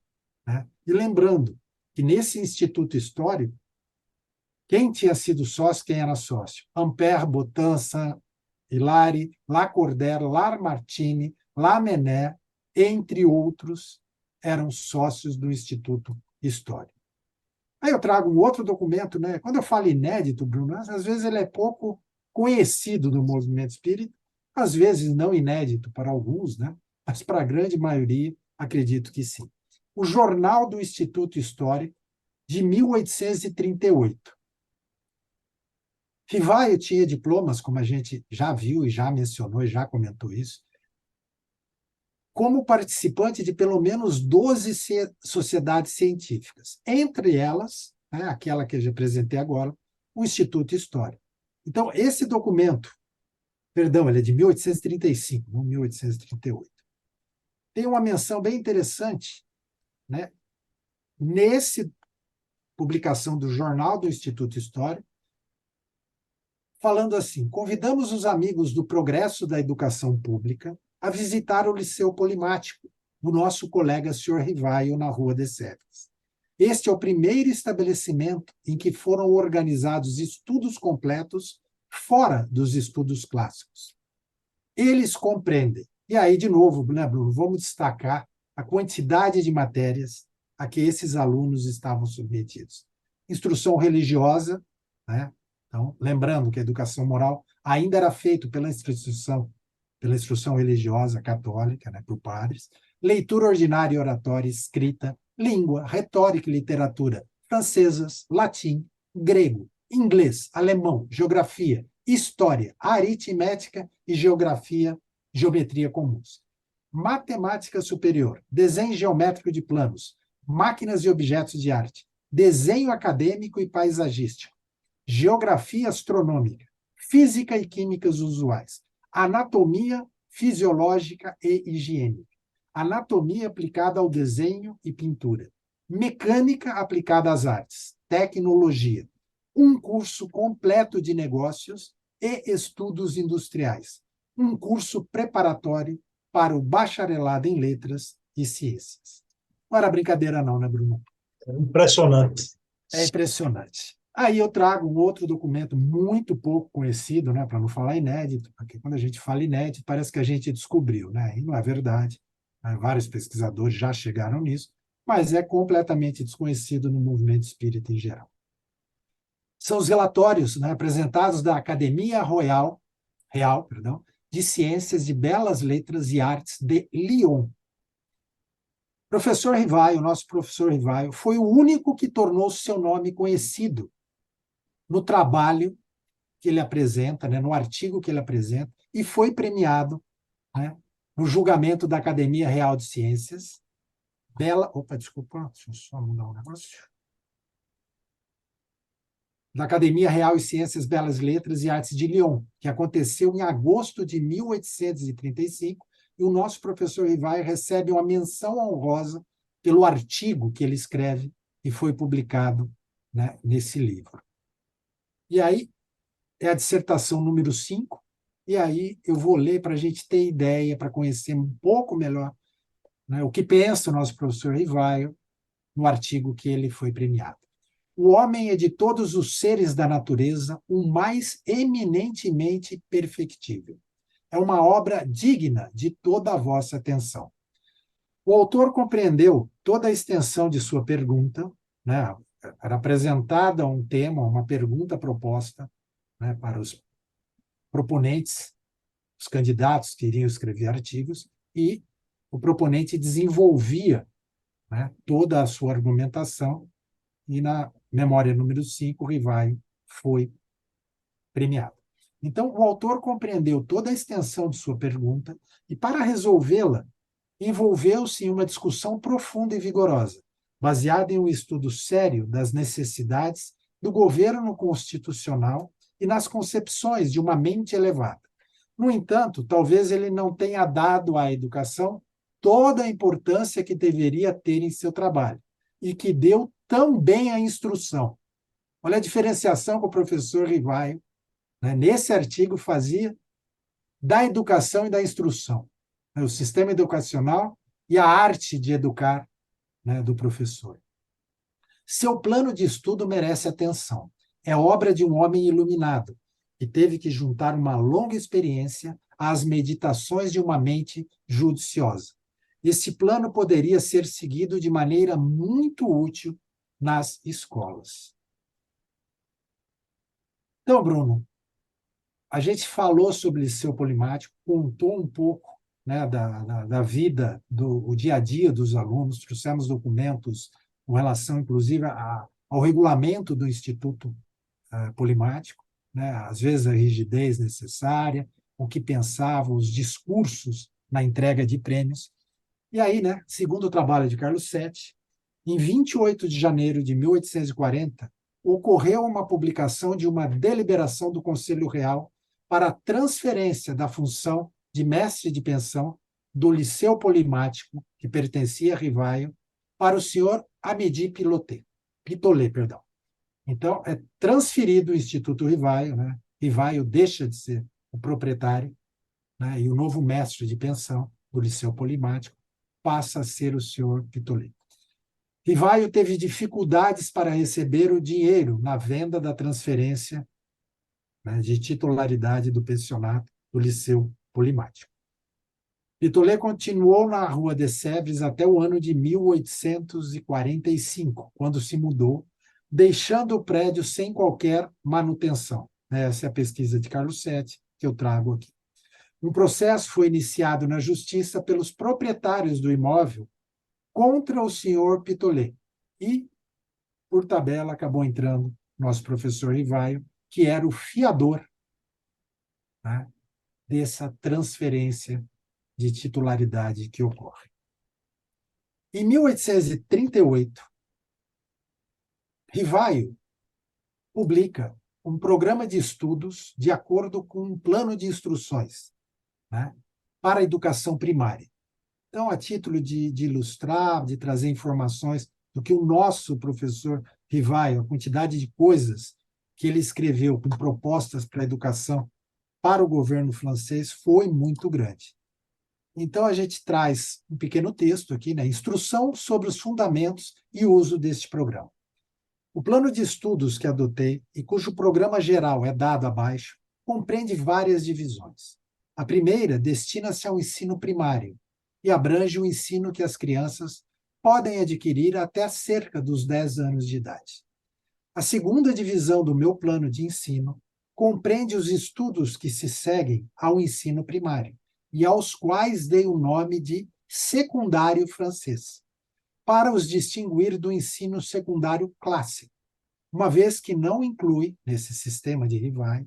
né? E lembrando que nesse Instituto Histórico, quem tinha sido sócio, quem era sócio? Ampère, Bottin, Saint-Hilaire, Lacordaire, Lamartine, Lamennais, entre outros, eram sócios do Instituto Histórico. Aí eu trago um outro documento, né? Quando eu falo inédito, Bruno, às vezes ele é pouco conhecido no movimento espírita, às vezes não inédito para alguns, né? Mas para a grande maioria, acredito que sim. O Jornal do Instituto Histórico, de 1838. Rivaio tinha diplomas, como a gente já viu e já mencionou e já comentou isso, como participante de pelo menos 12 sociedades científicas, entre elas, né, aquela que eu já apresentei agora, o Instituto Histórico. Então, esse documento, perdão, ele é de 1835, não 1838, tem uma menção bem interessante, né, nesse publicação do Jornal do Instituto Histórico, falando assim: convidamos os amigos do progresso da educação pública a visitar o Liceu Polimático, do nosso colega Sr. Rivaio, na Rua de Sèvres. Este é o primeiro estabelecimento em que foram organizados estudos completos fora dos estudos clássicos. Eles compreendem, e aí, de novo, né, Bruno, vamos destacar a quantidade de matérias a que esses alunos estavam submetidos. Instrução religiosa, né? Então, lembrando que a educação moral ainda era feita pela instrução religiosa católica, né, por padres, leitura ordinária e oratória escrita, língua, retórica e literatura francesas, latim, grego, inglês, alemão, geografia, história, aritmética e geometria comuns. Matemática superior, desenho geométrico de planos, máquinas e objetos de arte, desenho acadêmico e paisagístico, geografia astronômica, física e químicas usuais, anatomia fisiológica e higiênica, anatomia aplicada ao desenho e pintura, mecânica aplicada às artes, tecnologia, um curso completo de negócios e estudos industriais, um curso preparatório para o bacharelado em letras e ciências. Não era brincadeira não, né, Bruno? É impressionante. É impressionante. Aí eu trago um outro documento muito pouco conhecido, né, para não falar inédito, porque quando a gente fala inédito, parece que a gente descobriu, né? E não é verdade. Né? Vários pesquisadores já chegaram nisso, mas é completamente desconhecido no movimento espírita em geral. São os relatórios, né, apresentados da Academia Real, de Ciências e Belas Letras e Artes de Lyon. Professor Rivaio, nosso professor Rivaio, foi o único que tornou seu nome conhecido no trabalho que ele apresenta, né, no artigo que ele apresenta, e foi premiado, né, no julgamento da Academia Real de Ciências. Desculpa, deixa eu só mudar um negócio. Da Academia Real de Ciências, Belas Letras e Artes de Lyon, que aconteceu em agosto de 1835, e o nosso professor Rivaio recebe uma menção honrosa pelo artigo que ele escreve e foi publicado, né, nesse livro. E aí, é a dissertação número 5, e aí eu vou ler para a gente ter ideia, para conhecer um pouco melhor, né, o que pensa o nosso professor Rivaio no artigo que ele foi premiado. O homem é de todos os seres da natureza o mais eminentemente perfectível. É uma obra digna de toda a vossa atenção. O autor compreendeu toda a extensão de sua pergunta, né? Era apresentada um tema, uma pergunta proposta, né, para os proponentes, os candidatos que iriam escrever artigos, e o proponente desenvolvia, né, toda a sua argumentação, e na memória número 5, o Rivaio foi premiado. Então, o autor compreendeu toda a extensão de sua pergunta e, para resolvê-la, envolveu-se em uma discussão profunda e vigorosa, baseada em um estudo sério das necessidades do governo constitucional e nas concepções de uma mente elevada. No entanto, talvez ele não tenha dado à educação toda a importância que deveria ter em seu trabalho, e que deu também à instrução. Olha a diferenciação que o professor Rivaio, né, nesse artigo, fazia da educação e da instrução, né, o sistema educacional e a arte de educar, né, do professor. Seu plano de estudo merece atenção. É obra de um homem iluminado, que teve que juntar uma longa experiência às meditações de uma mente judiciosa. Esse plano poderia ser seguido de maneira muito útil nas escolas. Então, Bruno, a gente falou sobre o Liceu Polimático, contou um pouco, né, da vida, do dia a dia dos alunos, trouxemos documentos com relação, inclusive, ao regulamento do Instituto Polimático, né, às vezes a rigidez necessária, o que pensavam, os discursos na entrega de prêmios. E aí, né, segundo o trabalho de Carlos Sete, em 28 de janeiro de 1840, ocorreu uma publicação de uma deliberação do Conselho Real para a transferência da função de mestre de pensão do Liceu Polimático, que pertencia a Rivaio, para o senhor Amédée Pitolet. Então, é transferido o Instituto Rivaio, né? Rivaio deixa de ser o proprietário, né? E o novo mestre de pensão do Liceu Polimático passa a ser o senhor Pitolet. Rivaio teve dificuldades para receber o dinheiro na venda da transferência, né, de titularidade do pensionato do Liceu Polimático. Pitolet continuou na Rua de Sèvres até o ano de 1845, quando se mudou, deixando o prédio sem qualquer manutenção. Essa é a pesquisa de Carlos Sete, que eu trago aqui. Um processo foi iniciado na Justiça pelos proprietários do imóvel contra o senhor Pitolet. E, por tabela, acabou entrando nosso professor Rivaio, que era o fiador, né, dessa transferência de titularidade que ocorre. Em 1838, Rivaio publica um programa de estudos de acordo com um plano de instruções, né, para a educação primária. Então, a título de ilustrar, de trazer informações do que o nosso professor Rivaio, a quantidade de coisas que ele escreveu com propostas para a educação para o governo francês foi muito grande. Então, a gente traz um pequeno texto aqui, né? Instrução sobre os fundamentos e uso deste programa. O plano de estudos que adotei, e cujo programa geral é dado abaixo, compreende várias divisões. A primeira destina-se ao ensino primário e abrange o ensino que as crianças podem adquirir até cerca dos 10 anos de idade. A segunda divisão do meu plano de ensino compreende os estudos que se seguem ao ensino primário e aos quais dei o nome de secundário francês, para os distinguir do ensino secundário clássico, uma vez que não inclui, nesse sistema de Rivail,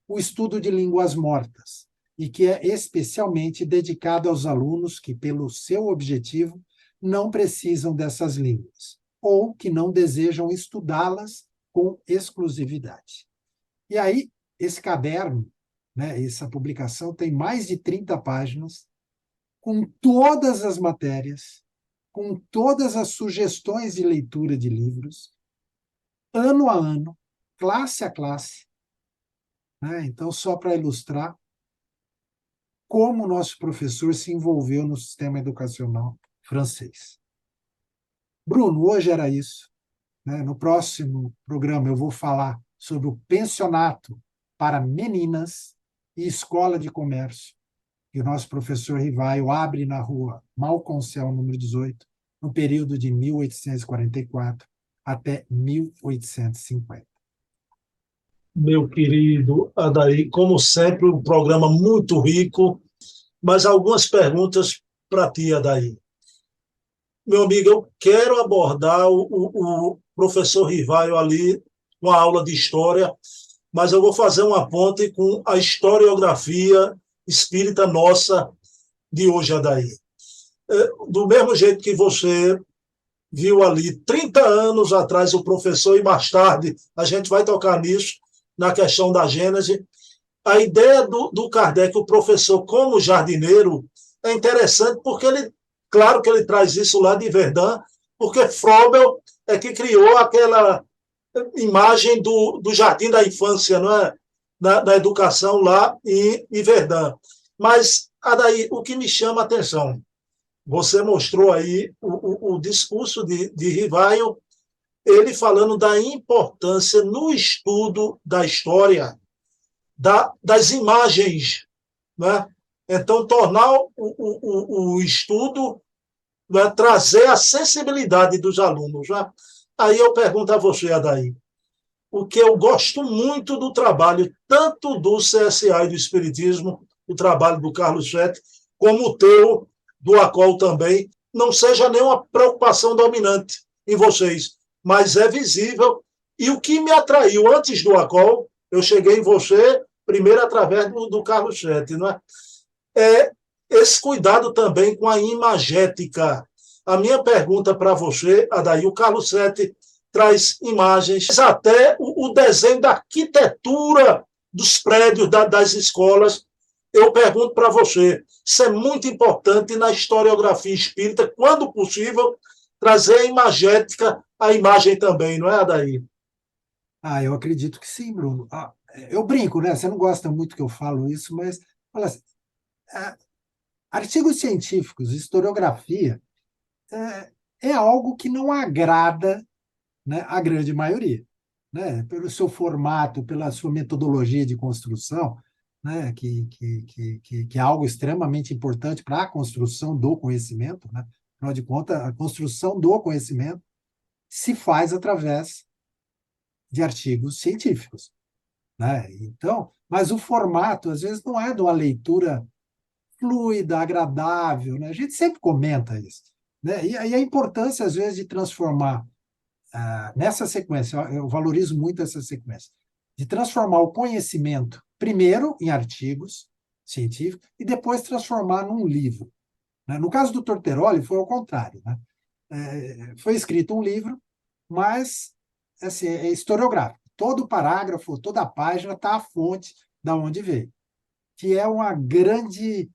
o estudo de línguas mortas, e que é especialmente dedicado aos alunos que, pelo seu objetivo, não precisam dessas línguas, ou que não desejam estudá-las com exclusividade. E aí, esse caderno, né, essa publicação tem mais de 30 páginas, com todas as matérias, com todas as sugestões de leitura de livros, ano a ano, classe a classe, né? Então, só para ilustrar como o nosso professor se envolveu no sistema educacional francês. Bruno, hoje era isso, né? No próximo programa eu vou falar sobre o pensionato para meninas e escola de comércio, que o nosso professor Rivaio abre na rua Malconcel, número 18, no período de 1844 até 1850. Meu querido Adair, como sempre, um programa muito rico, mas algumas perguntas para ti, Adair. Meu amigo, eu quero abordar o professor Rivaio ali, uma aula de história, mas eu vou fazer uma ponte com a historiografia espírita nossa de hoje, Adair. Do mesmo jeito que você viu ali 30 anos atrás o professor, e mais tarde a gente vai tocar nisso, na questão da Gênese, a ideia do Kardec, o professor como jardineiro, é interessante porque ele, claro que ele traz isso lá de Verdun, porque Froebel é que criou aquela imagem do jardim da infância, não é? Na educação lá em Verdun. Mas, Adair, o que me chama a atenção, você mostrou aí o discurso de Rivaio, ele falando da importância no estudo da história, das imagens, né? Então, tornar o estudo, né, trazer a sensibilidade dos alunos. Né? Aí eu pergunto a você, Adair, o que eu gosto muito do trabalho, tanto do CSA e do Espiritismo, o trabalho do Carlos Sete, como o teu, do ACOL também, não seja nenhuma preocupação dominante em vocês, mas é visível. E o que me atraiu antes do ACOL, eu cheguei em você primeiro através do Carlos Sete, não é? É esse cuidado também com a imagética. A minha pergunta para você, Adair, o Carlos Sete traz imagens, até o desenho da arquitetura dos prédios das escolas. Eu pergunto para você, isso é muito importante na historiografia espírita, quando possível, trazer a imagética, a imagem também, não é, Adair? Eu acredito que sim, Bruno. Eu brinco, né? Você não gosta muito que eu falo isso, mas olha, assim, é, artigos científicos, historiografia, é algo que não agrada, né, a grande maioria, né? Pelo seu formato, pela sua metodologia de construção, né? Que é algo extremamente importante para a construção do conhecimento, né? Afinal de contas, a construção do conhecimento se faz através de artigos científicos, né? Então, mas o formato, às vezes, não é de uma leitura fluida, agradável, né? A gente sempre comenta isso, né? E a importância, às vezes, de transformar nessa sequência, eu valorizo muito essa sequência, de transformar o conhecimento, primeiro, em artigos científicos, e depois transformar num livro. Né? No caso do Torteroli, foi ao contrário. Né? Foi escrito um livro, mas assim, é historiográfico. Todo parágrafo, toda página está a fonte da onde veio, que é uma grande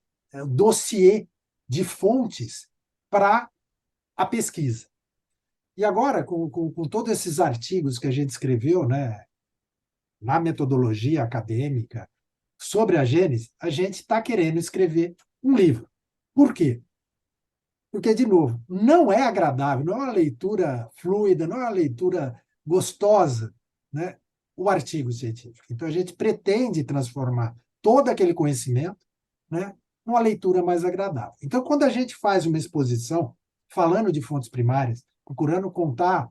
dossiê de fontes para a pesquisa. E agora, com todos esses artigos que a gente escreveu, né, na metodologia acadêmica sobre a Gênese, a gente está querendo escrever um livro. Por quê? Porque, de novo, não é agradável, não é uma leitura fluida, não é uma leitura gostosa, né, o artigo científico. Então, a gente pretende transformar todo aquele conhecimento, né, numa leitura mais agradável. Então, quando a gente faz uma exposição falando de fontes primárias, procurando contar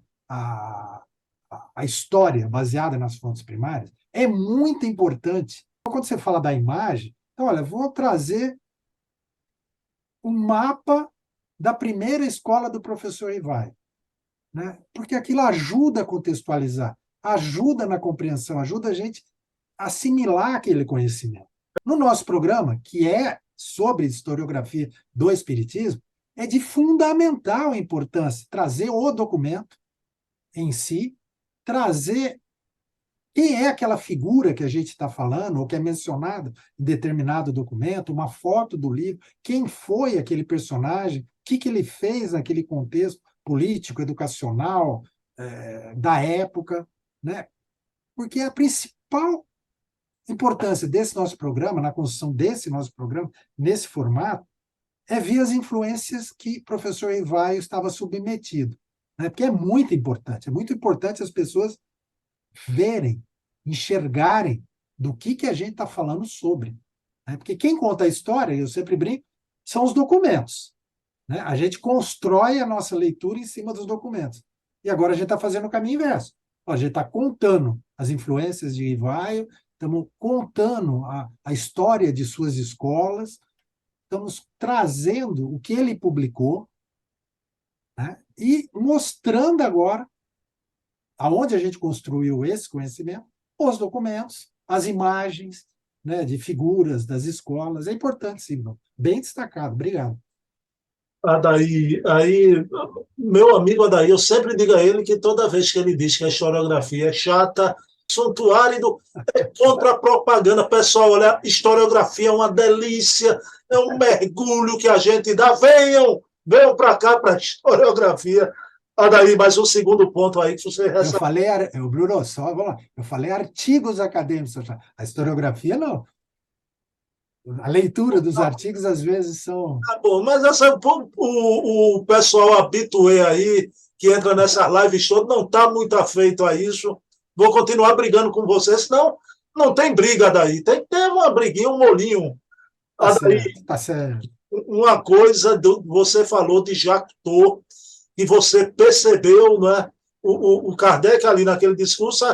a história baseada nas fontes primárias é muito importante. Então, quando você fala da imagem, então, olha, vou trazer um mapa da primeira escola do professor Ivaio, né? Porque aquilo ajuda a contextualizar, ajuda na compreensão, ajuda a gente a assimilar aquele conhecimento. No nosso programa, que é sobre historiografia do Espiritismo, é de fundamental importância trazer o documento em si, trazer quem é aquela figura que a gente está falando, ou que é mencionada em determinado documento, uma foto do livro, quem foi aquele personagem, o que ele fez naquele contexto político, educacional, da época, né? Porque a principal importância desse nosso programa, na construção desse nosso programa, nesse formato, é ver as influências que o professor Ivaio estava submetido, né? Porque é muito importante as pessoas verem, enxergarem do que a gente está falando sobre, né? Porque quem conta a história, eu sempre brinco, são os documentos, né? A gente constrói a nossa leitura em cima dos documentos. E agora a gente está fazendo o caminho inverso. A gente está contando as influências de Ivaio, estamos contando a história de suas escolas, estamos trazendo o que ele publicou, né? E mostrando agora aonde a gente construiu esse conhecimento, os documentos, as imagens, né, de figuras das escolas. É importante, sim, Bruno. Bem destacado. Obrigado. Adair, aí, meu amigo Adair, eu sempre digo a ele que toda vez que ele diz que a historiografia é chata, assunto árido, é contra a propaganda. Pessoal, olha, historiografia é uma delícia, é um mergulho que a gente dá. Venham para cá para a historiografia. Adair, mais um segundo ponto aí que você Eu falei, Bruno, só, vamos lá, eu falei artigos acadêmicos, a historiografia não. A leitura dos artigos, às vezes, são... Tá bom, mas essa, o pessoal habituê aí, que entra nessas lives todas, não está muito afeito a isso. Vou continuar brigando com você, senão não tem briga daí. Tem que ter uma briguinha, um molinho. Tá Daí, certo, tá certo. uma coisa, você falou de Jacques Cousteau, que você percebeu, né? O Kardec ali naquele discurso,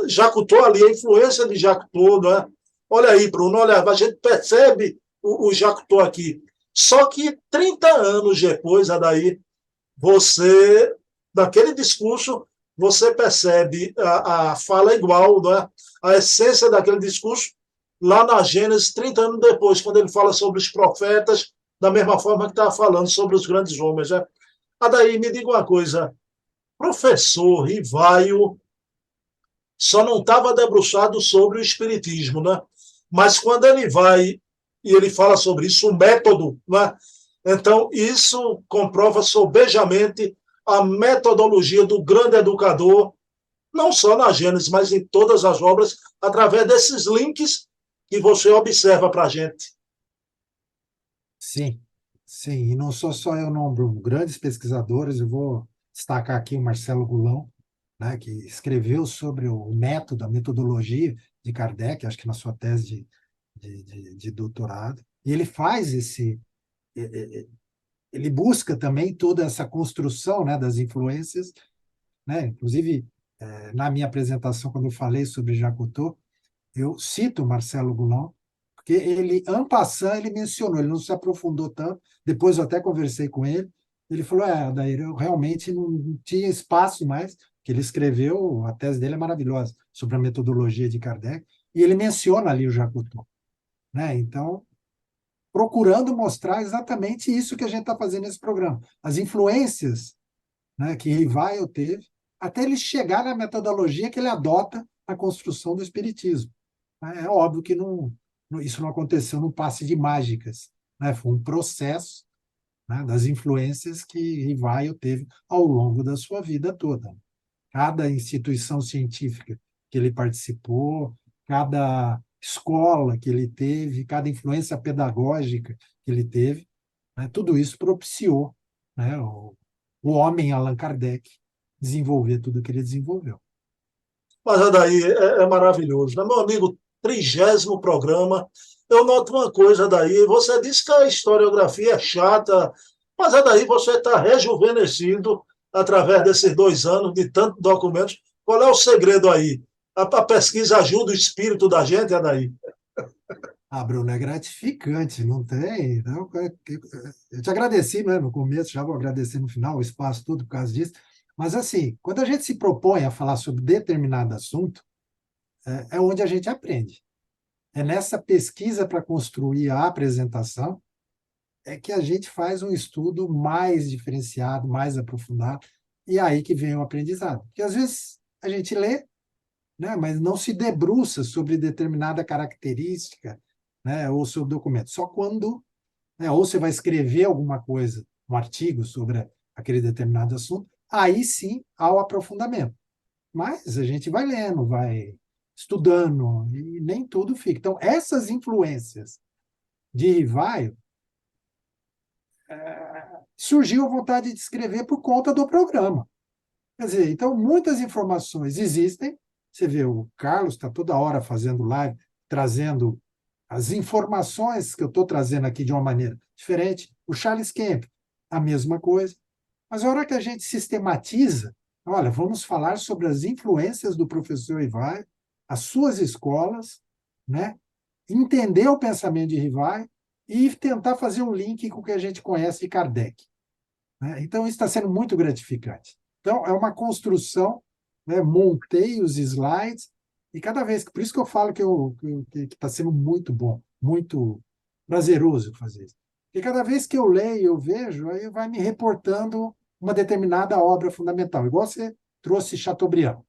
Jacques Cousteau ali, a influência de Jacques Cousteau, né? Olha aí, Bruno, olha, a gente percebe o Jacques Cousteau aqui. Só que 30 anos depois, Adair, você, naquele discurso, você percebe a fala igual, né? A essência daquele discurso, lá na Gênesis, 30 anos depois, quando ele fala sobre os profetas, da mesma forma que estava falando sobre os grandes homens. Né? Adair, me diga uma coisa, professor Rivaio só não estava debruçado sobre o espiritismo, né? Mas quando ele vai e ele fala sobre isso, o método, né? Então isso comprova sobejamente a metodologia do grande educador, não só na Gênesis, mas em todas as obras, através desses links que você observa para a gente. Sim, sim. E não sou só eu, não, Bruno. Grandes pesquisadores, eu vou destacar aqui o Marcelo Gulão, né, que escreveu sobre o método, a metodologia de Kardec, acho que na sua tese de doutorado. E ele faz ele busca também toda essa construção, né, das influências, né? Inclusive, na minha apresentação, quando eu falei sobre Jacques Cousteau, eu cito Marcelo Goulon, porque ele, en passant, ele mencionou, ele não se aprofundou tanto, depois eu até conversei com ele, ele falou, Adair, eu realmente não tinha espaço mais, que ele escreveu, a tese dele é maravilhosa, sobre a metodologia de Kardec, e ele menciona ali o Jacques Cousteau, né? Então, procurando mostrar exatamente isso que a gente está fazendo nesse programa, as influências, né, que Rivaio teve, até ele chegar na metodologia que ele adota na construção do espiritismo. É óbvio que isso não aconteceu num passe de mágicas, né? Foi um processo, né, das influências que Rivaio teve ao longo da sua vida toda. Cada instituição científica que ele participou, cada escola que ele teve, cada influência pedagógica que ele teve, né, tudo isso propiciou, né, o homem Allan Kardec desenvolver tudo o que ele desenvolveu. Mas daí é maravilhoso. Né? Meu amigo, 30º programa. Eu noto uma coisa daí. Você disse que a historiografia é chata, mas daí você está rejuvenescido através desses 2 anos de tantos documentos. Qual é o segredo aí? A pesquisa ajuda o espírito da gente, Adair? Ah, Bruno, é gratificante, não tem? Não, eu te agradeci, né, no começo, já vou agradecer no final, o espaço, tudo por causa disso. Mas, assim, quando a gente se propõe a falar sobre determinado assunto, é onde a gente aprende. É nessa pesquisa para construir a apresentação é que a gente faz um estudo mais diferenciado, mais aprofundado, e é aí que vem o aprendizado. Porque, às vezes, a gente lê, né, mas não se debruça sobre determinada característica, né, ou sobre documento. Só quando, né, ou você vai escrever alguma coisa, um artigo sobre aquele determinado assunto, aí sim há o aprofundamento. Mas a gente vai lendo, vai estudando, e nem tudo fica. Então, essas influências de Rivaio, surgiu a vontade de escrever por conta do programa. Quer dizer, então, muitas informações existem. Você vê, o Carlos está toda hora fazendo live, trazendo as informações que eu estou trazendo aqui de uma maneira diferente. O Charles Kemp, a mesma coisa. Mas a hora que a gente sistematiza, olha, vamos falar sobre as influências do professor Rivaio, as suas escolas, né? Entender o pensamento de Rivaio e tentar fazer um link com o que a gente conhece de Kardec, né? Então, isso está sendo muito gratificante. Então, é uma construção, né? Montei os slides, e cada vez, por isso que eu falo que está sendo muito bom, muito prazeroso fazer isso. E cada vez que eu leio, eu vejo, aí vai me reportando uma determinada obra fundamental, igual você trouxe Chateaubriand,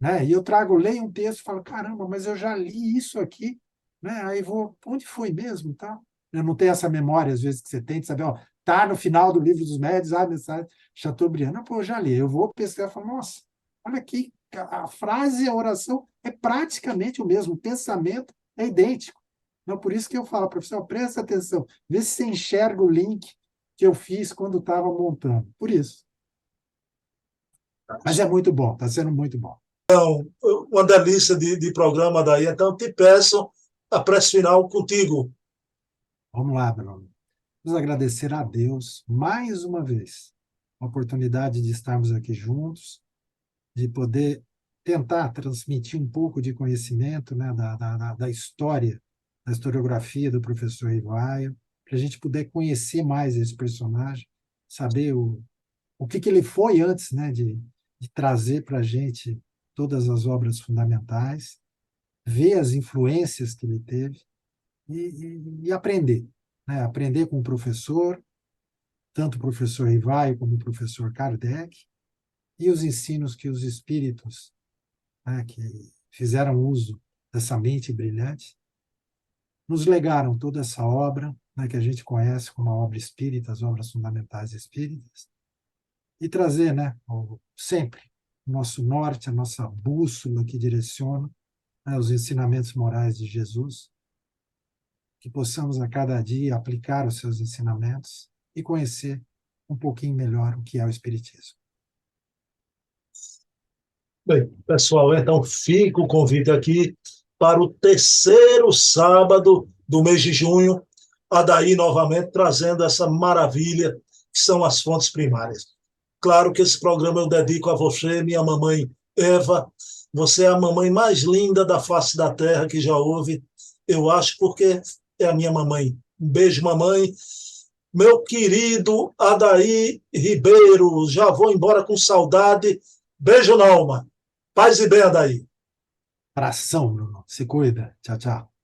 né? E eu trago, leio um texto e falo, caramba, mas eu já li isso aqui, né? Aí vou, onde foi mesmo, tá? Eu não tenho essa memória, às vezes, que você tem de saber, ó, tá no final do Livro dos Médios, a mensagem Chateaubriand. Não, pô, eu já li. Eu vou pesquisar e falo, nossa, olha aqui, a frase e a oração é praticamente o mesmo, o pensamento é idêntico. Não, por isso que eu falo, professor, presta atenção, vê se você enxerga o link que eu fiz quando estava montando. Por isso. Mas é muito bom, está sendo muito bom. Uma delícia de programa daí. Então, te peço a prece final contigo. Vamos lá, Bruno. Vamos agradecer a Deus mais uma vez a oportunidade de estarmos aqui juntos, de poder tentar transmitir um pouco de conhecimento, né, da história, da historiografia do professor Rivaio, para a gente poder conhecer mais esse personagem, saber o que ele foi antes, né, de trazer para a gente todas as obras fundamentais, ver as influências que ele teve e aprender, né? Aprender com o professor, tanto o professor Rivaio como o professor Kardec, e os ensinos que os espíritos, né, que fizeram uso dessa mente brilhante, nos legaram toda essa obra, né, que a gente conhece como a obra espírita, as obras fundamentais espíritas, e trazer, né, sempre o nosso norte, a nossa bússola que direciona, né, os ensinamentos morais de Jesus, que possamos a cada dia aplicar os seus ensinamentos e conhecer um pouquinho melhor o que é o Espiritismo. Bem, pessoal, então fica o convite aqui para o terceiro sábado do mês de junho, Adair novamente trazendo essa maravilha que são as fontes primárias. Claro que esse programa eu dedico a você, minha mamãe Eva. Você é a mamãe mais linda da face da terra que já houve, eu acho, porque é a minha mamãe. Um beijo, mamãe. Meu querido Adair Ribeiro, já vou embora com saudade. Beijo na alma. Paz e bem, Adair. Abração, Bruno. Se cuida. Tchau, tchau.